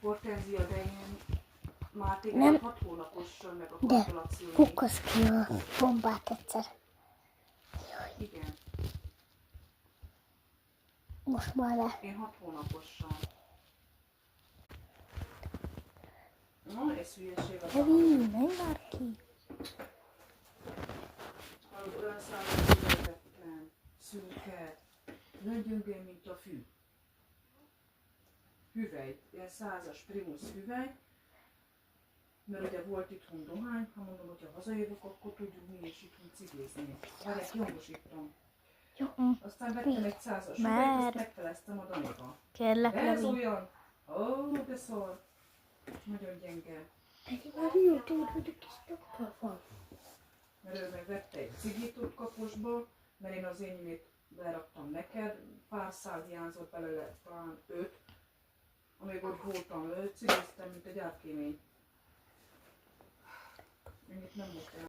Hortenzia, de én Máté 6 hónapossal meg a De kalkulációi. kukkasz ki a bombát egyszer. Igen, Most már le. én 6 hónapossal. Na, ez hülyeség az Evi, menj már ki. Hallod, olyan számos üvegetlen, szürke, gyöngén, mint a fű. Hüvely, ilyen 100-as primus hüvely, mert ugye volt itthon dohány, ha mondom, hogyha hazajövök, akkor tudjuk mi is itthon cigizni. Várják, hangosítom. Jó. Aztán vettem egy 100-as hüvelyt, Már. azt megfeleztem a Daniba. Kérlek, De ez Levi. olyan, de szar. Nagyon gyenge. Egy már jó tudod, hogy a kis tokkal van. Mert ő meg vette egy cigit ott kaposba, mert én az enyémét leraktam neked, pár száz hiányzott belőle, talán 5, amíg ott voltam, cigiztem, mint egy árkémény. Ennyit nem volt el.